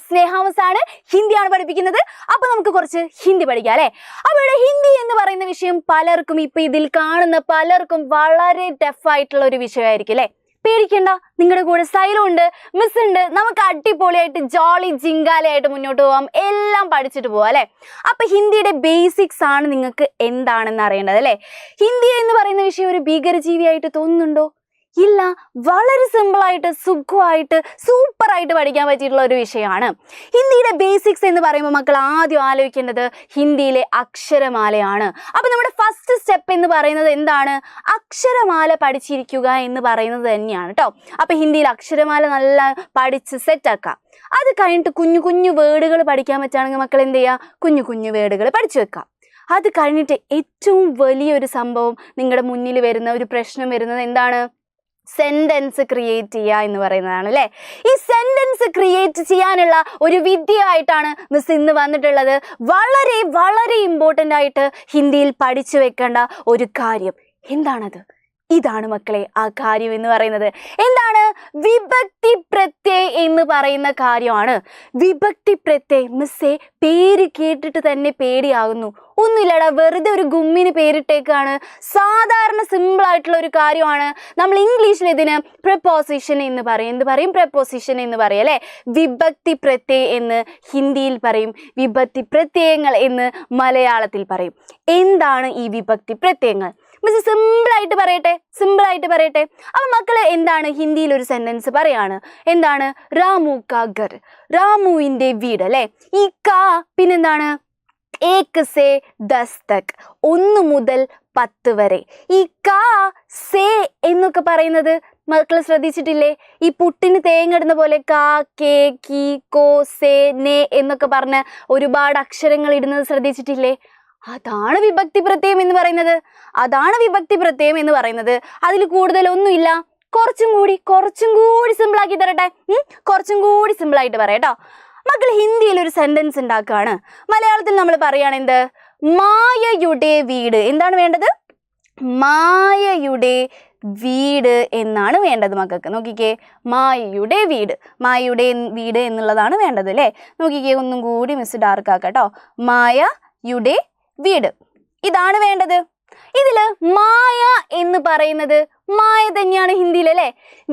സ്നേഹാവസാണ് ഹിന്ദിയാണ് പഠിപ്പിക്കുന്നത്. അപ്പൊ നമുക്ക് കുറച്ച് ഹിന്ദി പഠിക്കാം അല്ലെ. അപ്പൊ ഇവിടെ ഹിന്ദി എന്ന് പറയുന്ന വിഷയം പലർക്കും ഇപ്പൊ ഇതിൽ കാണുന്ന പലർക്കും വളരെ ടഫ് ആയിട്ടുള്ള ഒരു വിഷയമായിരിക്കും അല്ലെ. പേടിക്കണ്ട, നിങ്ങളുടെ കൂടെ സൈലം ഉണ്ട്, മിസ് ഉണ്ട്. നമുക്ക് അടിപൊളിയായിട്ട് ജോളി ജിങ്കാലയായിട്ട് മുന്നോട്ട് പോവാം, എല്ലാം പഠിച്ചിട്ട് പോവാം അല്ലെ. അപ്പൊ ഹിന്ദിയുടെ ബേസിക്സ് ആണ് നിങ്ങൾക്ക് എന്താണെന്ന് അറിയേണ്ടത് അല്ലെ. ഹിന്ദി എന്ന് പറയുന്ന വിഷയം ഒരു ഭീകരജീവിയായിട്ട് തോന്നുന്നുണ്ടോ? ഇല്ല, വളരെ സിമ്പിളായിട്ട് സുഖമായിട്ട് സൂപ്പറായിട്ട് പഠിക്കാൻ പറ്റിയിട്ടുള്ള ഒരു വിഷയമാണ്. ഹിന്ദിയുടെ ബേസിക്സ് എന്ന് പറയുമ്പോൾ മക്കൾ ആദ്യം ആലോചിക്കേണ്ടത് ഹിന്ദിയിലെ അക്ഷരമാലയാണ്. അപ്പൊ നമ്മുടെ ഫസ്റ്റ് സ്റ്റെപ്പ് എന്ന് പറയുന്നത് എന്താണ്? അക്ഷരമാല പഠിച്ചിരിക്കുക എന്ന് പറയുന്നത് തന്നെയാണ് കേട്ടോ. അപ്പൊ ഹിന്ദിയിൽ അക്ഷരമാല നല്ല പഠിച്ച് സെറ്റാക്കാം. അത് കഴിഞ്ഞിട്ട് കുഞ്ഞു കുഞ്ഞു വേർഡുകൾ പഠിക്കാൻ പറ്റുകയാണെങ്കിൽ മക്കൾ എന്ത് ചെയ്യുക? കുഞ്ഞു കുഞ്ഞു വേർഡുകൾ പഠിച്ചു വെക്കാം. അത് കഴിഞ്ഞിട്ട് ഏറ്റവും വലിയൊരു സംഭവം നിങ്ങളുടെ മുന്നിൽ വരുന്ന ഒരു പ്രശ്നം വരുന്നത് എന്താണ്? സെന്റൻസ് ക്രിയേറ്റ് ചെയ്യുക എന്ന് പറയുന്നതാണ് അല്ലേ. ഈ സെന്റൻസ് ക്രിയേറ്റ് ചെയ്യാനുള്ള ഒരു വിദ്യയായിട്ടാണ് മിസ് ഇന്ന് വന്നിട്ടുള്ളത്. വളരെ വളരെ ഇമ്പോർട്ടൻ്റ് ആയിട്ട് ഹിന്ദിയിൽ പഠിച്ചു വെക്കേണ്ട ഒരു കാര്യം എന്താണത്? ഇതാണ് മക്കളെ ആ കാര്യം എന്ന് പറയുന്നത്. എന്താണ്? വിഭക്തി പ്രത്യയ് എന്ന് പറയുന്ന കാര്യമാണ്. വിഭക്തി പ്രത്യയ് മിസ്സേ പേര് കേട്ടിട്ട് തന്നെ പേടിയാകുന്നു. ഒന്നുമില്ലടാ, വെറുതെ ഒരു ഗുമ്മിന് പേരിട്ടേക്കാണ്. സാധാരണ സിമ്പിൾ ആയിട്ടുള്ള ഒരു കാര്യമാണ്. നമ്മൾ ഇംഗ്ലീഷിൽ ഇതിന് പ്രപ്പോസിഷൻ എന്ന് പറയും. എന്ത് പറയും? പ്രപ്പോസിഷൻ എന്ന് പറയും അല്ലേ. വിഭക്തി പ്രത്യയ് എന്ന് ഹിന്ദിയിൽ പറയും, വിഭക്തി പ്രത്യയങ്ങൾ എന്ന് മലയാളത്തിൽ പറയും. എന്താണ് ഈ വിഭക്തി പ്രത്യയങ്ങൾ? മിസ് സിമ്പിളായിട്ട് പറയട്ടെ. അപ്പം മക്കള് എന്താണ് ഹിന്ദിയിൽ ഒരു സെന്റൻസ് പറയാണ്? എന്താണ്? രാമു കാ ഘർ, രാമുവിൻ്റെ വീട് അല്ലേ. ഈ കാ പിന്നെന്താണ്? 1 से 10 तक, 1 മുതൽ 10 വരെ. ഈ കാ സേ എന്നൊക്കെ പറയുന്നത് മക്കൾ ശ്രദ്ധിച്ചിട്ടില്ലേ? ഈ പുട്ടിന് തേങ്ങ ഇടുന്ന പോലെ കാ, കേ, കി, കോ, സേ, നേ എന്നൊക്കെ പറഞ്ഞ് ഒരുപാട് അക്ഷരങ്ങൾ ഇടുന്നത് ശ്രദ്ധിച്ചിട്ടില്ലേ? അതാണ് വിഭക്തി പ്രത്യയം എന്ന് പറയുന്നത്. അതിൽ കൂടുതലൊന്നുമില്ല. കുറച്ചും കൂടി സിമ്പിളാക്കി തരട്ടെ. കുറച്ചും കൂടി സിമ്പിളായിട്ട് പറയാട്ടോ. മക്കൾ ഹിന്ദിയിൽ ഒരു സെന്റൻസ് ഉണ്ടാക്കുകയാണ്. മലയാളത്തിൽ നമ്മൾ പറയുകയാണ് എന്ത്? മായയുടെ വീട്. എന്താണ് വേണ്ടത്? മായയുടെ വീട് എന്നാണ് വേണ്ടത് മക്കൾക്ക്. നോക്കിക്കേ, മായയുടെ വീട് എന്നുള്ളതാണ് വേണ്ടത് അല്ലേ. നോക്കിക്കേ, ഒന്നും കൂടി മിസ് ഡാർക്ക് ആക്കാട്ടോ. മായയുടെ വീട്, ഇതാണ് വേണ്ടത്. ഇതില് മായ എന്ന് പറയുന്നത് മായ തന്നെയാണ് ഹിന്ദിയിൽ അല്ലേ.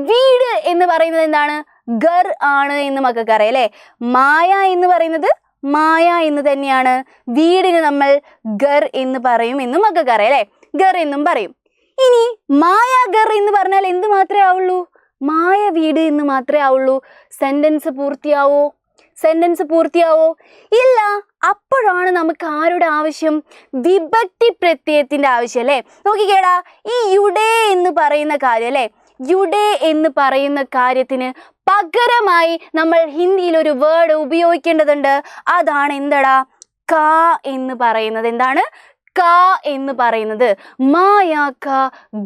വീട് എന്ന് പറയുന്നത് എന്താണ്? ഘർ ആണ് എന്ന് മക്കൾക്ക് അറിയാം അല്ലേ. മായ എന്ന് പറയുന്നത് മായ എന്ന് തന്നെയാണ്. വീടിന് നമ്മൾ ഘർ എന്ന് പറയും എന്ന് മക്കൾക്ക് അറിയാം അല്ലേ. ഘർ എന്നും പറയും. ഇനി മായ ഘർ എന്ന് പറഞ്ഞാൽ എന്ത് മാത്രമേ ആവുള്ളൂ? മായ വീട് എന്ന് മാത്രമേ ആവുള്ളൂ. സെന്റൻസ് പൂർത്തിയാവോ? ഇല്ല. അപ്പോഴാണ് നമുക്ക് ആരുടെ ആവശ്യം? വിഭക്തി പ്രത്യയത്തിന്റെ ആവശ്യം അല്ലേ. നോക്കിക്കേടാ, ഈ യുഡേ എന്ന് പറയുന്ന കാര്യം അല്ലേ. യുഡേ എന്ന് പറയുന്ന കാര്യത്തിന് പകരമായി നമ്മൾ ഹിന്ദിയിൽ ഒരു വേർഡ് ഉപയോഗിക്കേണ്ടതുണ്ട്. അതാണ് എന്തടാ? കാ എന്ന് പറയുന്നത്. എന്താണ്? കാ എന്ന് പറയുന്നത്. മായാ കാ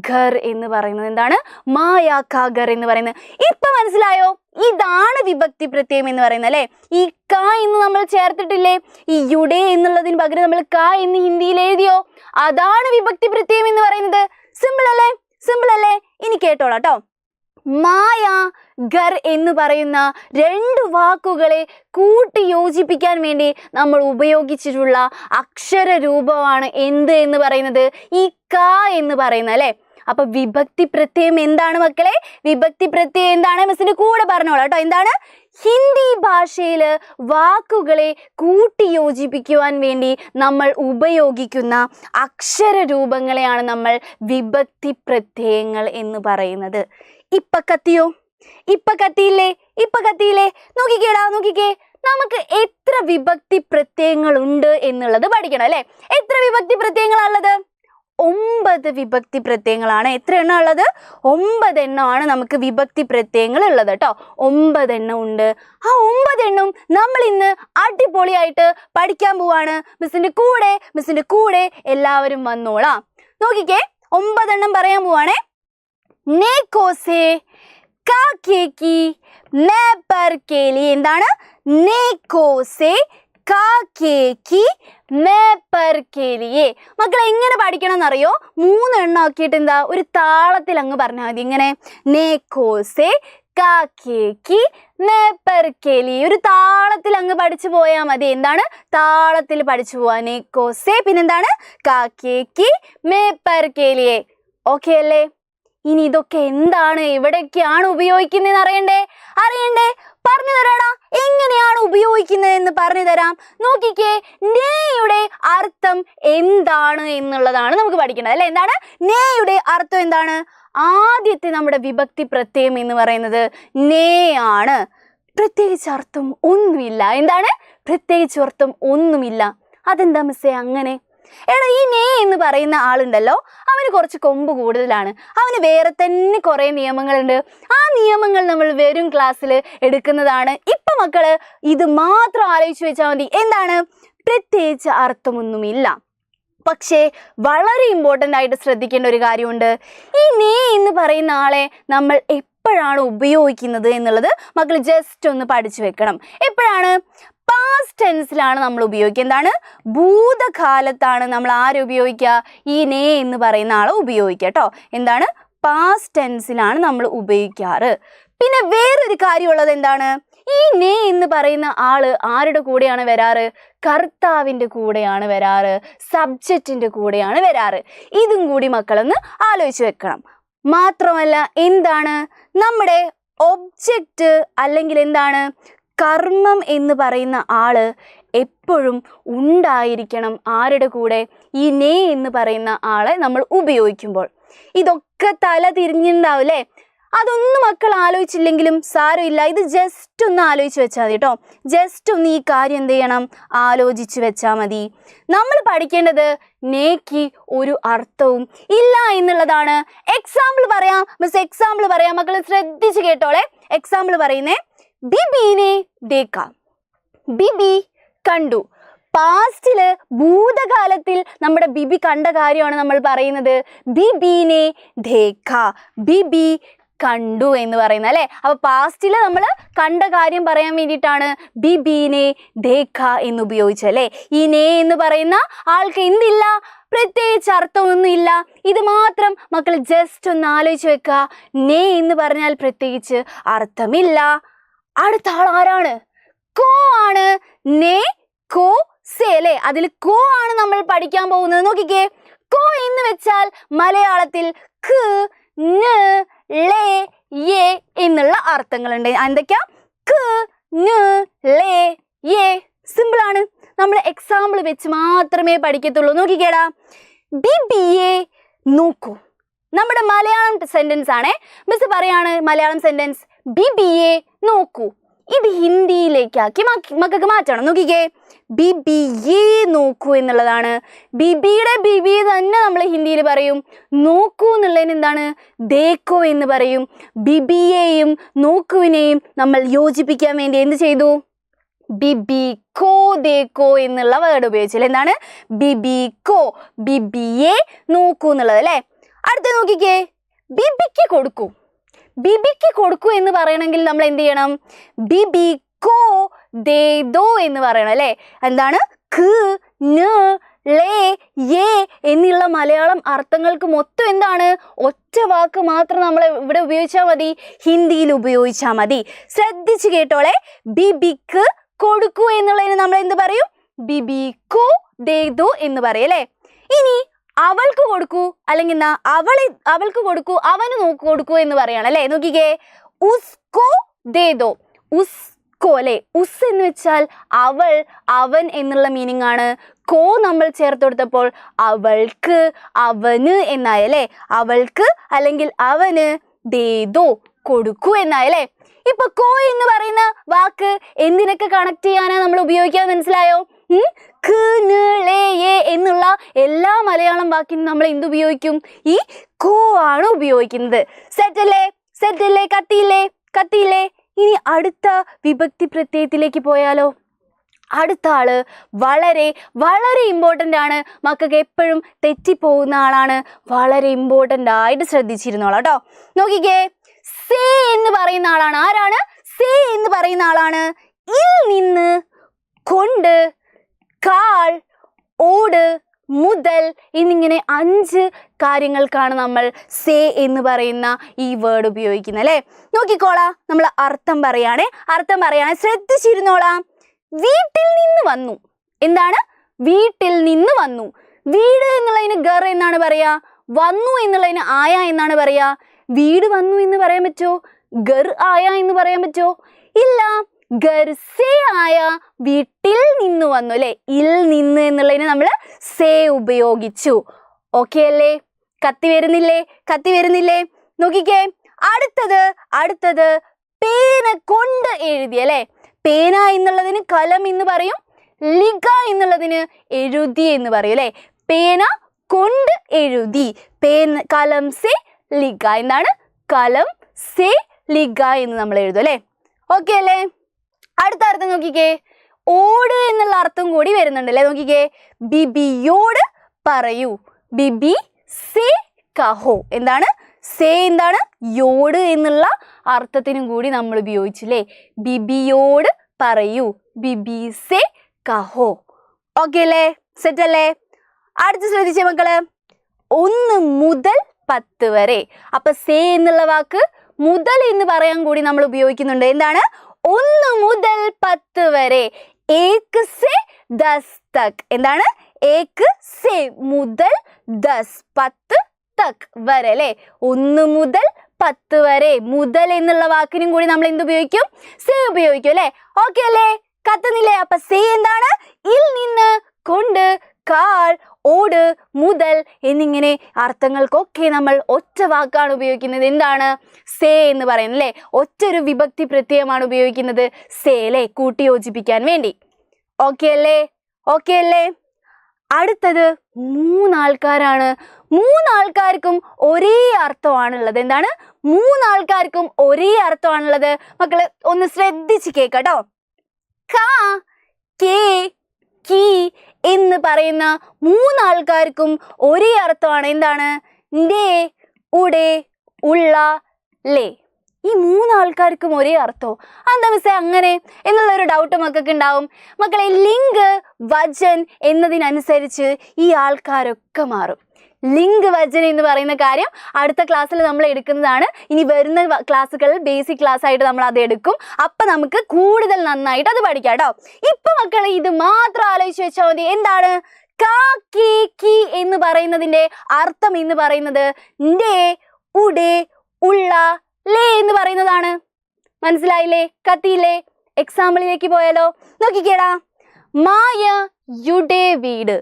ഘർ എന്ന് പറയുന്നത് എന്താണ്? മായാ കാ ഘർ എന്ന് പറയുന്നത്. ഇപ്പൊ മനസ്സിലായോ? ഇതാണ് വിഭക്തി പ്രത്യയം എന്ന് പറയുന്നത് അല്ലേ. ഈ കാ എന്ന് നമ്മൾ ചേർത്തിട്ടില്ലേ? ഈ യുഡേ എന്നുള്ളതിന് പകരം നമ്മൾ കാ എന്ന് ഹിന്ദിയിൽ എഴുതിയോ? അതാണ് വിഭക്തി പ്രത്യയം എന്ന് പറയുന്നത്. സിമ്പിൾ അല്ലേ? ഇനി കേട്ടോളാട്ടോ. മായ ഘർ എന്ന് പറയുന്ന 2 വാക്കുകളെ കൂട്ടി യോജിപ്പിക്കാൻ വേണ്ടി നമ്മൾ ഉപയോഗിച്ചിട്ടുള്ള അക്ഷര രൂപമാണ് എന്ത് എന്ന് പറയുന്നത്? ഈ കാ എന്ന് പറയുന്നത് അല്ലേ. അപ്പൊ വിഭക്തി പ്രത്യയം എന്താണ് മക്കളെ? വിഭക്തി പ്രത്യയം എന്താണ്? മിസ്സിന്റെ കൂടെ പറഞ്ഞോളാം കേട്ടോ. എന്താണ്? ഹിന്ദി ഭാഷയിൽ വാക്കുകളെ കൂട്ടി യോജിപ്പിക്കുവാൻ വേണ്ടി നമ്മൾ ഉപയോഗിക്കുന്ന അക്ഷര രൂപങ്ങളെയാണ് നമ്മൾ വിഭക്തി പ്രത്യയങ്ങൾ എന്ന് പറയുന്നത്. ഇപ്പൊ കത്തിയില്ലേ? നോക്കിക്കേ, നമുക്ക് എത്ര വിഭക്തി പ്രത്യയങ്ങൾ ഉണ്ട് എന്നുള്ളത് പഠിക്കണം അല്ലെ. എത്ര വിഭക്തി പ്രത്യയങ്ങളാണുള്ളത്? 9 വിഭക്തി പ്രത്യയങ്ങളാണ്. എത്ര എണ്ണം ഉള്ളത്? 9 എണ്ണമാണ് നമുക്ക് വിഭക്തി പ്രത്യയങ്ങൾ ഉള്ളത് കേട്ടോ. 9 എണ്ണം ഉണ്ട്. ആ 9 എണ്ണം നമ്മൾ ഇന്ന് അടിപൊളിയായിട്ട് പഠിക്കാൻ പോവാണ്. മിസ്സിന്റെ കൂടെ എല്ലാവരും വന്നോളാം. നോക്കിക്കേ, 9 എണ്ണം പറയാൻ പോവാണേ. നേക്കോ സേ കാക്കേക്കി മേ പർ കെ ലിയെ. എന്താണ്? നേക്കോ സേ കാക്കേക്കി മേ പർ കെ ലിയെ. മക്കളെ എങ്ങനെ പഠിക്കണം എന്നറിയോ? 3 എണ്ണം ആക്കിയിട്ട് എന്താ ഒരു താളത്തിൽ അങ്ങ് പറഞ്ഞാൽ മതി. ഇങ്ങനെ നേക്കോ സേ കാക്കേക്ക് മേ പെർ കെ ലിയെ. ഒരു താളത്തിൽ അങ്ങ് പഠിച്ചു പോയാൽ മതി. എന്താണ്? താളത്തിൽ പഠിച്ചു പോവാ. നേക്കോ സേ പിന്നെന്താണ്? കാക്കേക്ക് മേ പെർ കെ ലിയെ. ഓക്കെ അല്ലേ? ഇനി ഇതൊക്കെ എന്താണ്, എവിടെയൊക്കെയാണ് ഉപയോഗിക്കുന്നതെന്ന് അറിയണ്ടേ? പറഞ്ഞു തരാടാ. എങ്ങനെയാണ് ഉപയോഗിക്കുന്നത് എന്ന് പറഞ്ഞു തരാം. നോക്കിക്കേ, നേയുടെ അർത്ഥം എന്താണ് എന്നുള്ളതാണ് നമുക്ക് പഠിക്കേണ്ടത് അല്ലെ. എന്താണ് നേയുടെ അർത്ഥം? എന്താണ്? ആദ്യത്തെ നമ്മുടെ വിഭക്തി പ്രത്യയം എന്ന് പറയുന്നത് നേ ആണ്. പ്രത്യേകിച്ച് അർത്ഥം ഒന്നുമില്ല. എന്താണ്? പ്രത്യേകിച്ച് അർത്ഥം ഒന്നുമില്ല. അതെന്താ മിസ്സേ അങ്ങനെ? എടാ, ഈ നേ എന്ന് പറയുന്ന ആളുണ്ടല്ലോ, അവന് കുറച്ച് കൊമ്പ് കൂടുതലാണ്. അവന് വേറെ തന്നെ കുറേ നിയമങ്ങളുണ്ട്. ആ നിയമങ്ങൾ നമ്മൾ വരും ക്ലാസ്സിൽ എടുക്കുന്നതാണ്. ഇപ്പൊ മക്കള് ഇത് മാത്രം ആലോചിച്ച് വെച്ചാൽ മതി. എന്താണ്? പ്രത്യേകിച്ച് അർത്ഥമൊന്നുമില്ല. പക്ഷേ വളരെ ഇമ്പോർട്ടൻ്റ് ആയിട്ട് ശ്രദ്ധിക്കേണ്ട ഒരു കാര്യമുണ്ട്. ഈ നേ എന്ന് പറയുന്ന ആളെ നമ്മൾ എപ്പോഴാണ് ഉപയോഗിക്കുന്നത് എന്നുള്ളത് മക്കൾ ജസ്റ്റ് ഒന്ന് പഠിച്ചു വെക്കണം. എപ്പോഴാണ്? പാസ്റ്റ് ടെൻസിലാണ് നമ്മൾ ഉപയോഗിക്കുക. എന്താണ്? ഭൂതകാലത്താണ് നമ്മൾ ഉപയോഗിക്കുക? ഈ നേ എന്ന് പറയുന്ന ആളെ ഉപയോഗിക്കുക കേട്ടോ. എന്താണ്? പാസ്റ്റ് ടെൻസിലാണ് നമ്മൾ ഉപയോഗിക്കാറ്. പിന്നെ വേറൊരു കാര്യമുള്ളത് എന്താണ്? ഈ നേ എന്ന് പറയുന്ന ആള് ആരുടെ കൂടെയാണ് വരാറ്? കർത്താവിൻ്റെ കൂടെയാണ് വരാറ്. സബ്ജക്റ്റിൻ്റെ കൂടെയാണ് വരാറ്. ഇതും കൂടി മക്കളൊന്ന് ആലോചിച്ച് വെക്കണം. മാത്രമല്ല എന്താണ്? നമ്മുടെ ഒബ്ജക്റ്റ് അല്ലെങ്കിൽ എന്താണ് കർമ്മം എന്ന് പറയുന്ന ആള് എപ്പോഴും ഉണ്ടായിരിക്കണം. ആരുടെ കൂടെ? ഈ നേ എന്ന് പറയുന്ന ആളെ നമ്മൾ ഉപയോഗിക്കുമ്പോൾ. ഇതൊക്കെ തല തിരിഞ്ഞിട്ടുണ്ടാവും അല്ലേ? അതൊന്നും മക്കൾ ആലോചിച്ചില്ലെങ്കിലും സാരമില്ല. ഇത് ജസ്റ്റ് ഒന്ന് ആലോചിച്ച് വെച്ചാൽ മതി കേട്ടോ. ജസ്റ്റ് ഒന്ന് ഈ കാര്യം എന്ത് ചെയ്യണം? ആലോചിച്ച് വെച്ചാൽ മതി. നമ്മൾ പഠിക്കേണ്ടത് നേക്ക് ഒരു അർത്ഥവും ഇല്ല എന്നുള്ളതാണ്. എക്സാമ്പിൾ പറയാം മിസ്. എക്സാമ്പിൾ പറയാം. മക്കൾ ശ്രദ്ധിച്ച് കേട്ടോളെ. എക്സാമ്പിൾ പറയുന്നേ. ബിബീനെ ദേക്ക. ബിബി കണ്ടു. പാസ്റ്റില് ഭൂതകാലത്തിൽ നമ്മുടെ ബിബി കണ്ട കാര്യമാണ് നമ്മൾ പറയുന്നത്. ബിബീനെ ദേക്ക. ബിബി കണ്ടു എന്ന് പറയുന്നത് അല്ലേ. അപ്പൊ പാസ്റ്റില് നമ്മൾ കണ്ട കാര്യം പറയാൻ വേണ്ടിയിട്ടാണ് ബിബീനെ ദേക്ക എന്ന് ഉപയോഗിച്ചല്ലേ. ഈ നേ എന്ന് പറയുന്ന ആൾക്ക് എന്തില്ല? പ്രത്യേകിച്ച് അർത്ഥമൊന്നും ഇല്ല. ഇത് മാത്രം മക്കൾ ജസ്റ്റ് ഒന്ന് ആലോചിച്ച് വെക്കുക. നേ എന്ന് പറഞ്ഞാൽ പ്രത്യേകിച്ച് അർത്ഥമില്ല. അടുത്ത ആൾ ആരാണ്? കോ ആണ്. നേ കോ സേ അല്ലേ. അതിൽ കോ ആണ് നമ്മൾ പഠിക്കാൻ പോകുന്നത്. നോക്കിക്കേ, കോ എന്ന് വെച്ചാൽ മലയാളത്തിൽ ഖ്, ന്, ലേ, യേ എന്നുള്ള അർത്ഥങ്ങളുണ്ട്. എന്തൊക്കെയാ? ഖ്, ന്, ലേ, യേ. സിമ്പിൾ ആണ്. നമ്മൾ എക്സാമ്പിൾ വെച്ച് മാത്രമേ പഠിക്കത്തുള്ളൂ. നോക്കിക്കേടാ. ബിബിയെ നോക്കൂ. നമ്മുടെ മലയാളം സെന്റൻസ് ആണേ. മിസ് പറയാണ് മലയാളം സെന്റൻസ്. ബിബിയെ നോക്കൂ. ഇത് ഹിന്ദിയിലേക്കാക്കി മക്കൾക്ക് മാറ്റണം. നോക്കിക്കേ, ബിബിയെ നോക്കൂ എന്നുള്ളതാണ്. ബിബിയുടെ ബിബി തന്നെ നമ്മൾ ഹിന്ദിയിൽ പറയും. നോക്കൂ എന്നുള്ളതിന് എന്താണ്? ദേക്കോ എന്ന് പറയും. ബിബിയെയും നോക്കുവിനെയും നമ്മൾ യോജിപ്പിക്കാൻ വേണ്ടി എന്ത് ചെയ്തു? ബിബി കോ ദേക്കോ എന്നുള്ള വേർഡ് ഉപയോഗിച്ചില്ല. എന്താണ്? ബിബി കോ. ബിബിയെ നോക്കൂ എന്നുള്ളത് അല്ലേ. അടുത്ത നോക്കിക്കേ, ബിബിക്ക് കൊടുക്കൂ. ബിബിക്ക് കൊടുക്കൂ എന്ന് പറയണമെങ്കിൽ നമ്മൾ എന്ത് ചെയ്യണം? ബിബി കോ ദേ ദോ എന്ന് പറയണം അല്ലേ. എന്താണ്? ഖ്, ന്, ലേ, യേ എന്നുള്ള മലയാളം അർത്ഥങ്ങൾക്ക് മൊത്തം എന്താണ്? ഒറ്റ വാക്ക് മാത്രം നമ്മൾ ഇവിടെ ഉപയോഗിച്ചാൽ മതി. ഹിന്ദിയിൽ ഉപയോഗിച്ചാൽ മതി. ശ്രദ്ധിച്ച് കേട്ടോളെ. ബിബിക്ക് കൊടുക്കൂ എന്നുള്ളതിന് നമ്മൾ എന്ത് പറയും? ബിബി കോ ദേ ദോ എന്ന് പറയും അല്ലേ. ഇനി അവൾക്ക് കൊടുക്കൂ അല്ലെങ്കിൽ അവൾക്ക് കൊടുക്കൂ, അവന് കൊടുക്കൂ എന്ന് പറയാണ് അല്ലേ. നോക്കിക്കേ, ഉസ്കോ ദേ ദോ. ഉസ്കോ അല്ലേ. ഉസ് എന്ന് വെച്ചാൽ അവൾ, അവൻ എന്നുള്ള മീനിങ് ആണ്. കോ നമ്മൾ ചേർത്ത് കൊടുത്തപ്പോൾ അവൾക്ക്, അവന് എന്നായല്ലേ. അവൾക്ക് അല്ലെങ്കിൽ അവന് ദേ ദോ കൊടുക്കൂ എന്നായല്ലേ. ഇപ്പൊ കോ എന്ന് പറയുന്ന വാക്ക് എന്തിനൊക്കെ കണക്ട് ചെയ്യാനാ നമ്മൾ ഉപയോഗിക്കാൻ മനസ്സിലായോ? ഖ്, ന്, ലേ, യേ എന്നുള്ള എല്ലാ മലയാളം വാക്കിനും നമ്മൾ എന്ത് ഉപയോഗിക്കും? ഈ കോ ആണ് ഉപയോഗിക്കുന്നത്. സെറ്റല്ലേ? സെറ്റല്ലേ? കത്തിയില്ലേ? ഇനി അടുത്ത വിഭക്തി പ്രത്യയത്തിലേക്ക് പോയാലോ. അടുത്ത ആള് വളരെ വളരെ ഇമ്പോർട്ടൻ്റ് ആണ്. മക്കൾക്ക് എപ്പോഴും തെറ്റിപ്പോകുന്ന ആളാണ്. വളരെ ഇമ്പോർട്ടൻ്റ് ആയിട്ട് ശ്രദ്ധിച്ചിരുന്നോളാം കേട്ടോ. നോക്കിക്കേ, സേ എന്ന് പറയുന്ന ആളാണ്. ആരാണ്? സേ എന്ന് പറയുന്ന ആളാണ്. ഇൽ നിന്ന്, കൊണ്ട്, കാൾ, ഓട്, മുതൽ എന്നിങ്ങനെ 5 കാര്യങ്ങൾക്കാണ് നമ്മൾ സേ എന്ന് പറയുന്ന ഈ വേർഡ് ഉപയോഗിക്കുന്നത് അല്ലേ. നോക്കിക്കോളാം, നമ്മൾ അർത്ഥം പറയുകയാണെ ശ്രദ്ധിച്ചിരുന്നോളാം. വീട്ടിൽ നിന്ന് വന്നു. എന്താണ്? വീട്ടിൽ നിന്ന് വന്നു. വീട് എന്നുള്ളതിന് ഗർ എന്നാണ് പറയാ, വന്നു എന്നുള്ളതിന് ആയ എന്നാണ് പറയാ. വീട് വന്നു എന്ന് പറയാൻ പറ്റുമോ? ഗർ ആയ എന്ന് പറയാൻ പറ്റുമോ? ഇല്ല. ഗർ സേ ആയ, വീട്ടിൽ നിന്ന് വന്നു അല്ലെ. ഇൽ നിന്ന് എന്നുള്ളതിന് നമ്മൾ സേ ഉപയോഗിച്ചു. ഓക്കെ അല്ലേ? കത്തി വരുന്നില്ലേ? നോക്കിക്കേ, അടുത്തത് പേന കൊണ്ട് എഴുതി അല്ലെ. പേന എന്നുള്ളതിന് കലം എന്ന് പറയും, ലിഖ എന്നുള്ളതിന് എഴുതി എന്ന് പറയും അല്ലെ. പേന കൊണ്ട് എഴുതി, കലം സേ ലിഖ. എന്താണ്? കലം സേ ലിഖ എന്ന് നമ്മൾ എഴുതും അല്ലെ. ഓക്കെ അല്ലേ? അടുത്ത അർത്ഥം നോക്കിക്കേ, ഓട് എന്നുള്ള അർത്ഥം കൂടി വരുന്നുണ്ട് അല്ലേ. നോക്കിക്കേ, ബിബിയോട് പറയൂ. ബിബി സേ കഹോ. എന്താണ്? സേ എന്താണ്? യോട് എന്നുള്ള അർത്ഥത്തിനും കൂടി നമ്മൾ ഉപയോഗിച്ചില്ലേ. ബിബിയോട് പറയൂ, ബിബി സേ കഹോ. ഓക്കെ അല്ലേ? സെറ്റ് അല്ലേ? അടുത്ത് ശ്രദ്ധിച്ചേ മക്കള്, 1 മുതൽ 10 വരെ. അപ്പൊ സേ എന്നുള്ള വാക്ക് മുതൽ എന്ന് പറയാൻ കൂടി നമ്മൾ ഉപയോഗിക്കുന്നുണ്ട്. എന്താണ്? 1 മുതൽ 10 വരെ. 1 से 10 तक. എന്താണ്? 1 से മുതൽ 10, 10 തക് വരെ അല്ലേ. 1 മുതൽ 10 വരെ. മുതൽ എന്നുള്ള വാക്കിനും കൂടി നമ്മൾ എന്ത് ഉപയോഗിക്കും? സേ ഉപയോഗിക്കും അല്ലേ. ഓക്കെ അല്ലേ? കത്തുന്നില്ലേ? അപ്പൊ സേ എന്താണ്? ഇൽ നിന്ന്, കൊണ്ട്, കാൽ, ഓട്, മുതൽ എന്നിങ്ങനെ അർത്ഥങ്ങൾക്കൊക്കെ നമ്മൾ ഒറ്റ വാക്കാണ് ഉപയോഗിക്കുന്നത്. എന്താണ്? സേ എന്ന് പറയുന്നത് അല്ലേ. ഒറ്റൊരു വിഭക്തി പ്രത്യയമാണ് ഉപയോഗിക്കുന്നത് സേ അല്ലേ, കൂട്ടി യോജിപ്പിക്കാൻ വേണ്ടി. ഓക്കെ അല്ലേ? അടുത്തത് 3 ആൾക്കാരാണ്. 3 ആൾക്കാർക്കും ഒരേ അർത്ഥമാണുള്ളത്. എന്താണ്? 3 ആൾക്കാർക്കും ഒരേ അർത്ഥമാണുള്ളത്. മക്കള് ഒന്ന് ശ്രദ്ധിച്ച് കേട്ടോ. കാ, കേ, കീ എന്ന് പറയുന്ന 3 ആൾക്കാർക്കും ഒരേ അർത്ഥമാണ്. എന്താണ്? ഡേ, ഉടേ, ഉള്ള, ലേ. ഈ 3 ആൾക്കാർക്കും ഒരേ അർത്ഥമോ? എന്താ മിസ്സേ അങ്ങനെ എന്നുള്ളൊരു ഡൗട്ട് മക്കൾക്ക് ഉണ്ടാവും. മക്കളെ, ലിംഗ് വചൻ എന്നതിനനുസരിച്ച് ഈ ആൾക്കാരൊക്കെ മാറും. ലിംഗ് വചൻ എന്ന് പറയുന്ന കാര്യം അടുത്ത ക്ലാസ്സിൽ നമ്മൾ എടുക്കുന്നതാണ്. ഇനി വരുന്ന ക്ലാസ്സുകളിൽ ബേസിക് ക്ലാസ് ആയിട്ട് നമ്മൾ അത് എടുക്കും. അപ്പം നമുക്ക് കൂടുതൽ നന്നായിട്ട് അത് പഠിക്കാം കേട്ടോ. ഇപ്പൊ മക്കളെ ഇത് മാത്രം ആലോചിച്ച് വെച്ചാൽ മതി. എന്താണ്? കാ, കേ, കീ എന്ന് പറയുന്നതിന്റെ അർത്ഥം എന്ന് പറയുന്നത് ഡേ, ഉടേ, ഉള്ള, ലേ എന്ന് പറയുന്നതാണ്. മനസ്സിലായില്ലേ? കത്തിയില്ലേ? എക്സാമ്പിളിലേക്ക് പോയാലോ? നോക്കിക്കേടാ, മായയുടെ വീട്.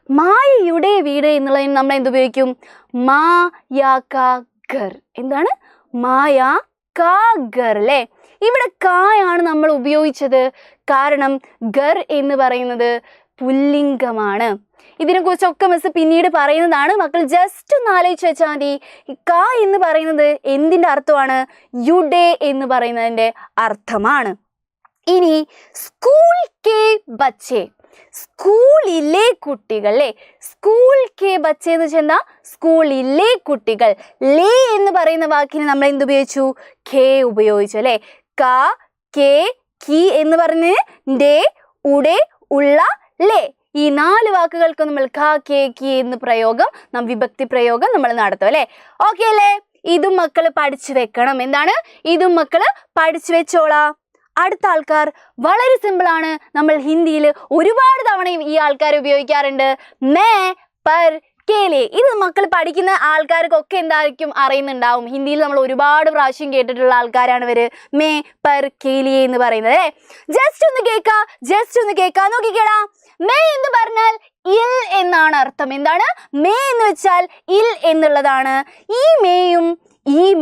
മായയുടെ വീട് എന്നുള്ളതിന് നമ്മൾ എന്തുപയോഗിക്കും? മായാകാഗർ. എന്താണ്? മായാകാഗർ അല്ലേ. ഇവിടെ കായാണ് നമ്മൾ ഉപയോഗിച്ചത്. കാരണം ഗർ എന്ന് പറയുന്നത് പുല്ലിംഗമാണ്. ഇതിനെക്കുറിച്ചൊക്കെ മിസ് പിന്നീട് പറയുന്നതാണ്. മക്കൾ ജസ്റ്റ് ഒന്ന് ആലോചിച്ച് വെച്ചാൽ മതി. കാ എന്ന് പറയുന്നത് എന്തിൻ്റെ അർത്ഥമാണ്? യുഡേ എന്ന് പറയുന്നതിൻ്റെ അർത്ഥമാണ്. ഇനി സ്കൂൾ കെ ബച്ചേ, സ്കൂളിലെ കുട്ടികൾ അല്ലേ. സ്കൂൾ കെ ബച്ചേ എന്ന് വെച്ചാൽ എന്താ? സ്കൂളിലെ കുട്ടികൾ. ലേ എന്ന് പറയുന്ന വാക്കിന് നമ്മൾ എന്തുപയോഗിച്ചു? ഖേ ഉപയോഗിച്ചു അല്ലേ. കാ, കേ, കീ എന്ന് പറഞ്ഞ് ഡേ, ഉടേ, ഉള്ള, ലേ. ഈ 4 വാക്കുകൾക്ക് നമ്മൾ ഖ, കെ, കി എന്ന പ്രയോഗം, വിഭക്തി പ്രയോഗം നമ്മൾ നടത്തും അല്ലേ. ഓക്കെ അല്ലേ? ഇതും മക്കൾ പഠിച്ചു വെക്കണം. എന്താണ്? ഇതും മക്കൾ പഠിച്ചു വെച്ചോളാം. അടുത്ത ആൾക്കാർ വളരെ സിമ്പിൾ ആണ്. നമ്മൾ ഹിന്ദിയിൽ ഒരുപാട് തവണ ഈ ആൾക്കാർ ഉപയോഗിക്കാറുണ്ട്. മേ, പർ, കേലേ. ഇത് മക്കൾ പഠിക്കുന്ന ആൾക്കാർക്കൊക്കെ എന്തായിരിക്കും അറിയുന്നുണ്ടാവും. ഹിന്ദിയിൽ നമ്മൾ ഒരുപാട് പ്രാവശ്യം കേട്ടിട്ടുള്ള ആൾക്കാരാണ് ഇവര്. മേ, പർ, കേലിയെ എന്ന് പറയുന്നത് അല്ലേ. ജസ്റ്റ് ഒന്ന് കേൾക്കാം. നോക്കിക്കേടാ. മേ എന്ന് പറഞ്ഞാൽ ഇൽ എന്നാണ് അർത്ഥം. എന്താണ്? മേ എന്ന് വെച്ചാൽ ഇൽ എന്നുള്ളതാണ്. ഈ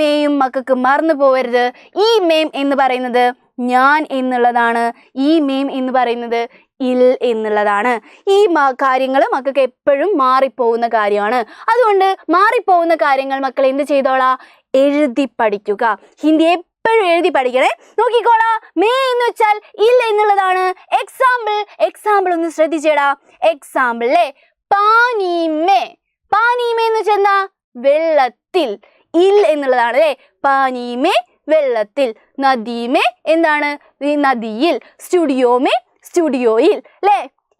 മേയും മക്കൾക്ക് മറന്നു പോവരുത്. ഈ മേം എന്ന് പറയുന്നത് ഞാൻ എന്നുള്ളതാണ്. ഈ മേം എന്ന് പറയുന്നത് ഇൽ എന്നുള്ളതാണ്. ഈ കാര്യങ്ങൾ മക്കൾക്ക് എപ്പോഴും മാറിപ്പോകുന്ന കാര്യമാണ്. അതുകൊണ്ട് മാറിപ്പോകുന്ന കാര്യങ്ങൾ മക്കൾ എന്ത് ചെയ്തോളാ? എഴുതി പഠിക്കുക. ഹിന്ദി എപ്പോഴും എഴുതി പഠിക്കണേ. നോക്കിക്കോളാ. മേ എന്ന് വെച്ചാൽ ഇൽ എന്നുള്ളതാണ്. എക്സാമ്പിൾ ഒന്ന് ശ്രദ്ധിച്ചേടാ. എക്സാമ്പിൾ അല്ലേ. പാനീമേ എന്ന് വെച്ചാൽ എന്താ? വെള്ളത്തിൽ. ഇൽ എന്നുള്ളതാണ് അല്ലേ. പാനീമേ വെള്ളത്തിൽ. നദീമേ എന്താണ്? നദിയിൽ. സ്റ്റുഡിയോമേ സ്റ്റുഡിയോയിൽ അല്ലേ.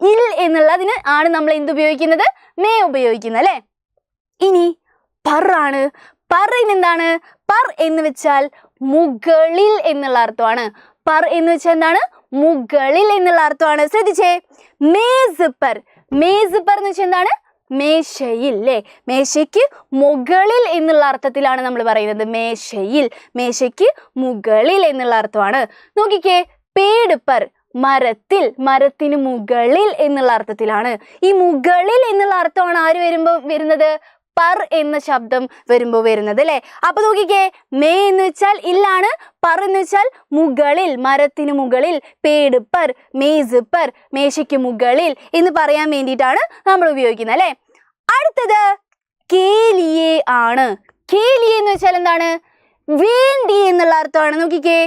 ഇൽ എന്നുള്ളതിന് ആണ് നമ്മൾ എന്ത് ഉപയോഗിക്കുന്നത്? മേ ഉപയോഗിക്കുന്നത് അല്ലേ? ഇനി പർ ആണ്. പറന്ന് എന്താണ്? പർ എന്ന് വെച്ചാൽ മുകളിൽ എന്നുള്ള അർത്ഥമാണ്. പർ എന്ന് വെച്ചാൽ എന്താണ്? മുകളിൽ എന്നുള്ള അർത്ഥമാണ്. ശ്രദ്ധിച്ചേ, മേസ് പർ. മേസ് പർ എന്ന് വെച്ചാൽ എന്താണ്? മേശയിൽ അല്ലേ? മേശയ്ക്ക് മുകളിൽ എന്നുള്ള അർത്ഥത്തിലാണ് നമ്മൾ പറയുന്നത്. മേശയിൽ, മേശയ്ക്ക് മുകളിൽ എന്നുള്ള അർത്ഥമാണ്. നോക്കിക്കേ, പേട് പർ, മരത്തിൽ, മരത്തിന് മുകളിൽ എന്നുള്ള അർത്ഥത്തിലാണ്. ഈ മുകളിൽ എന്നുള്ള അർത്ഥമാണ് ആര് വരുന്നത്? പർ എന്ന ശബ്ദം വരുമ്പോൾ വരുന്നത് അല്ലേ? അപ്പൊ നോക്കിക്കേ, മേ എന്ന് വെച്ചാൽ ഇല്ലാണ്, പർ എന്ന് വെച്ചാൽ മുകളിൽ, മരത്തിന് മുകളിൽ. പേട് പർ, മേസ് പർ, മേശയ്ക്ക് മുകളിൽ എന്ന് പറയാൻ വേണ്ടിയിട്ടാണ് നമ്മൾ ഉപയോഗിക്കുന്നത് അല്ലേ? അടുത്തത് കേലിയെ ആണ്. കേലിയെ എന്ന് വെച്ചാൽ എന്താണ്? വേണ്ടി എന്നുള്ള അർത്ഥമാണ്. നോക്കിക്കേ,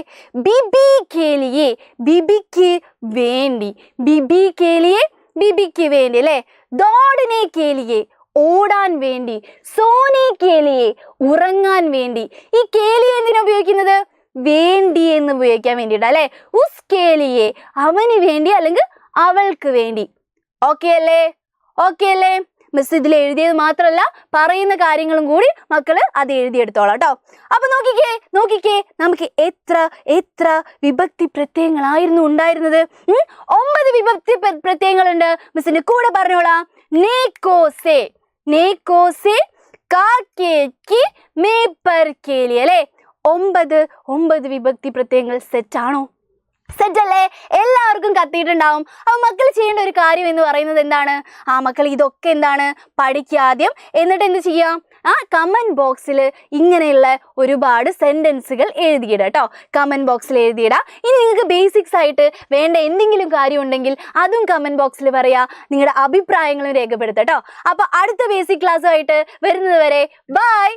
ബിബി കേലിയെ, ബിബിക്ക് വേണ്ടി. ബിബി കേലിയെ, ബിബിക്ക് വേണ്ടി അല്ലേ? ദോടനെ കേലിയെ, ഓടാൻ വേണ്ടി. സോനെ കേലിയെ, ഉറങ്ങാൻ വേണ്ടി. ഈ കേലിയെ എന്തിനാ ഉപയോഗിക്കുന്നത്? വേണ്ടി എന്ന് ഉപയോഗിക്കാൻ വേണ്ടിയിട്ട് അല്ലേ? ഉസ് കേലിയെ, അവന് വേണ്ടി അല്ലെങ്കിൽ അവൾക്ക് വേണ്ടി. ഓക്കെ അല്ലേ? ഓക്കെ അല്ലേ? മിസ് ഇതിൽ എഴുതിയത് മാത്രമല്ല, പറയുന്ന കാര്യങ്ങളും കൂടി മക്കള് അത് എഴുതിയെടുത്തോളാം കേട്ടോ. അപ്പൊ നോക്കിക്കേ നമുക്ക് എത്ര വിഭക്തി പ്രത്യയങ്ങളായിരുന്നു ഉണ്ടായിരുന്നത്? 9 വിഭക്തി പ്രത്യയങ്ങളുണ്ട്. മിസ്സിന്റെ കൂടെ പറഞ്ഞോളാം. നേക്കോസെ, നേക്കോസെ, കാക്കേക്ക്, മേപ്പർ കേലി അല്ലേ? 9 വിഭക്തി പ്രത്യയങ്ങൾ സെറ്റാണോ? സെറ്റ് അല്ലേ? എല്ലാവർക്കും കത്തിയിട്ടുണ്ടാവും. അപ്പൊ മക്കൾ ചെയ്യേണ്ട ഒരു കാര്യം എന്ന് പറയുന്നത് എന്താണ്? മക്കൾ ഇതൊക്കെ എന്താണ് പഠിക്കുക ആദ്യം. എന്നിട്ട് എന്ത് ചെയ്യാം? കമന്റ് ബോക്സിൽ ഇങ്ങനെയുള്ള ഒരുപാട് സെന്റൻസുകൾ എഴുതിയിടുക കേട്ടോ. കമന്റ് ബോക്സിൽ എഴുതിയിടാം. ഇനി നിങ്ങൾക്ക് ബേസിക്സ് ആയിട്ട് വേണ്ട എന്തെങ്കിലും കാര്യം ഉണ്ടെങ്കിൽ അതും കമന്റ് ബോക്സിൽ പറയാ. നിങ്ങളുടെ അഭിപ്രായങ്ങളും രേഖപ്പെടുത്തുക കേട്ടോ. അപ്പൊ അടുത്ത ബേസിക് ക്ലാസ്സുമായിട്ട് വരുന്നത് വരെ ബൈ.